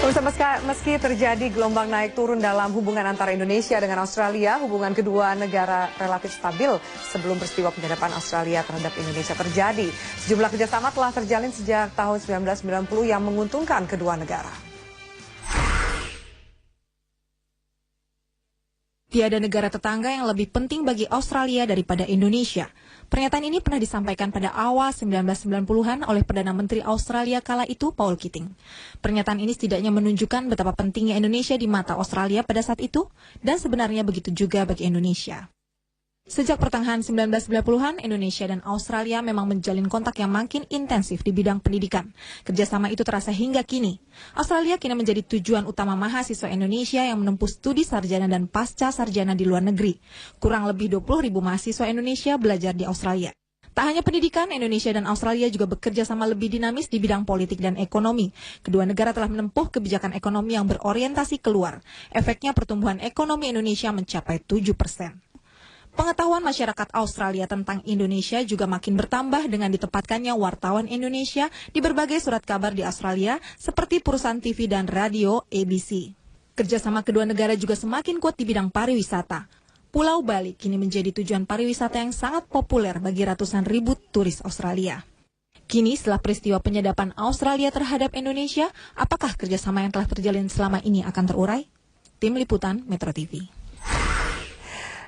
Meski terjadi gelombang naik turun dalam hubungan antara Indonesia dengan Australia, hubungan kedua negara relatif stabil sebelum peristiwa penyadapan Australia terhadap Indonesia terjadi. Sejumlah kerjasama telah terjalin sejak tahun 1990 yang menguntungkan kedua negara. Tiada negara tetangga yang lebih penting bagi Australia daripada Indonesia. Pernyataan ini pernah disampaikan pada awal 1990-an oleh Perdana Menteri Australia kala itu, Paul Keating. Pernyataan ini setidaknya menunjukkan betapa pentingnya Indonesia di mata Australia pada saat itu, dan sebenarnya begitu juga bagi Indonesia. Sejak pertengahan 1990-an, Indonesia dan Australia memang menjalin kontak yang makin intensif di bidang pendidikan. Kerjasama itu terasa hingga kini. Australia kini menjadi tujuan utama mahasiswa Indonesia yang menempuh studi sarjana dan pasca sarjana di luar negeri. Kurang lebih 20.000 mahasiswa Indonesia belajar di Australia. Tak hanya pendidikan, Indonesia dan Australia juga bekerja sama lebih dinamis di bidang politik dan ekonomi. Kedua negara telah menempuh kebijakan ekonomi yang berorientasi keluar. Efeknya pertumbuhan ekonomi Indonesia mencapai 7%. Pengetahuan masyarakat Australia tentang Indonesia juga makin bertambah dengan ditempatkannya wartawan Indonesia di berbagai surat kabar di Australia seperti perusahaan TV dan radio ABC. Kerjasama kedua negara juga semakin kuat di bidang pariwisata. Pulau Bali kini menjadi tujuan pariwisata yang sangat populer bagi ratusan ribu turis Australia. Kini setelah peristiwa penyadapan Australia terhadap Indonesia, apakah kerjasama yang telah terjalin selama ini akan terurai? Tim Liputan Metro TV.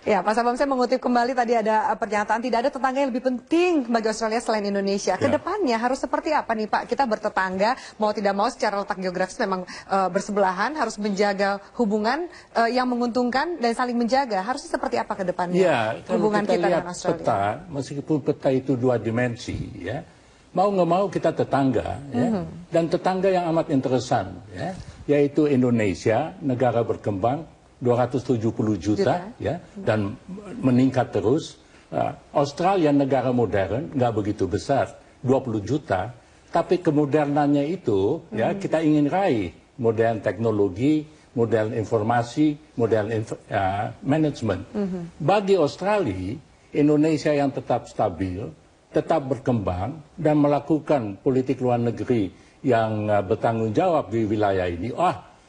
Ya, Pak Sabam, saya mengutip kembali tadi ada pernyataan tidak ada tetangga yang lebih penting bagi Australia selain Indonesia. Kedepannya harus seperti apa nih Pak? Kita bertetangga, mau tidak mau secara letak geografis memang bersebelahan, harus menjaga hubungan yang menguntungkan dan saling menjaga. Harusnya seperti apa kedepannya hubungan kita dengan Australia? Peta, meskipun peta itu dua dimensi, ya, mau nggak mau kita tetangga, ya, dan tetangga yang amat interesan, ya, yaitu Indonesia, negara berkembang. 270 juta, ya, dan meningkat terus. Australia negara modern, nggak begitu besar, 20 juta, tapi kemodernannya itu, ya, kita ingin raih modern teknologi, modern informasi, modern manajemen. Bagi Australia, Indonesia yang tetap stabil, tetap berkembang, dan melakukan politik luar negeri yang bertanggung jawab di wilayah ini,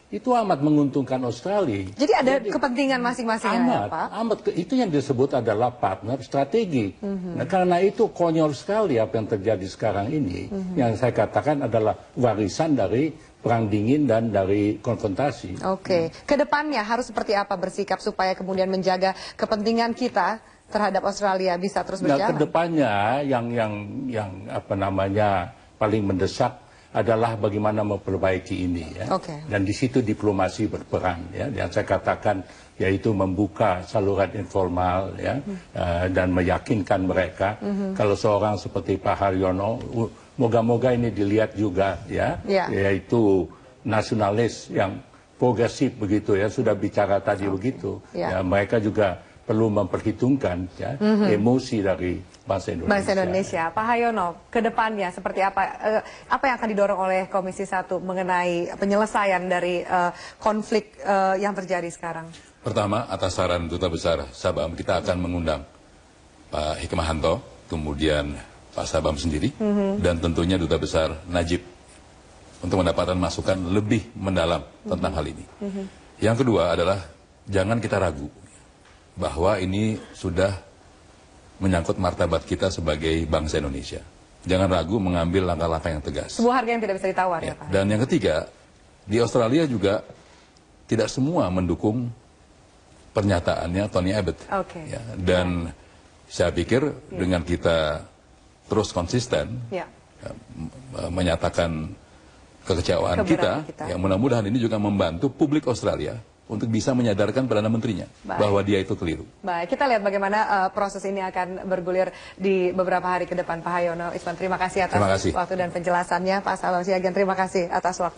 itu amat menguntungkan Australia. Jadi ada kepentingan masing-masing ya, Pak? Itu yang disebut adalah partner strategi. Nah, karena itu konyol sekali apa yang terjadi sekarang ini. Yang saya katakan adalah warisan dari perang dingin dan dari konfrontasi. Oke. Kedepannya harus seperti apa bersikap supaya kemudian menjaga kepentingan kita terhadap Australia bisa terus berjalan? Nah, kedepannya yang apa namanya paling mendesak adalah bagaimana memperbaiki ini, ya. Dan di situ diplomasi berperan, ya. Yang saya katakan yaitu membuka saluran informal, ya, dan meyakinkan mereka. Kalau seorang seperti Pak Haryono, moga-moga ini dilihat juga, ya, yaitu nasionalis yang progresif begitu, ya, sudah bicara tadi begitu. Ya, mereka juga perlu memperhitungkan, ya, emosi dari bangsa Indonesia. Bangsa Indonesia. Pak Haryono, ke depannya seperti apa yang akan didorong oleh Komisi 1 mengenai penyelesaian dari konflik yang terjadi sekarang? Pertama, atas saran Duta Besar Sabam, kita akan mengundang Pak Hikmahanto, kemudian Pak Sabam sendiri, dan tentunya Duta Besar Najib untuk mendapatkan masukan lebih mendalam tentang hal ini. Yang kedua adalah jangan kita ragu bahwa ini sudah menyangkut martabat kita sebagai bangsa Indonesia. Jangan ragu mengambil langkah-langkah yang tegas. Sebuah harga yang tidak bisa ditawar, ya Pak. Dan yang ketiga, di Australia juga tidak semua mendukung pernyataannya Tony Abbott. Ya, dan saya pikir dengan kita terus konsisten menyatakan kekecewaan kita, ya, mudah-mudahan ini juga membantu publik Australia untuk bisa menyadarkan Perdana Menterinya bahwa dia itu keliru. Baik, kita lihat bagaimana proses ini akan bergulir di beberapa hari ke depan. Pak Haryono Isman, terima kasih atas waktu dan penjelasannya. Pak Sabam Siagian, terima kasih atas waktu.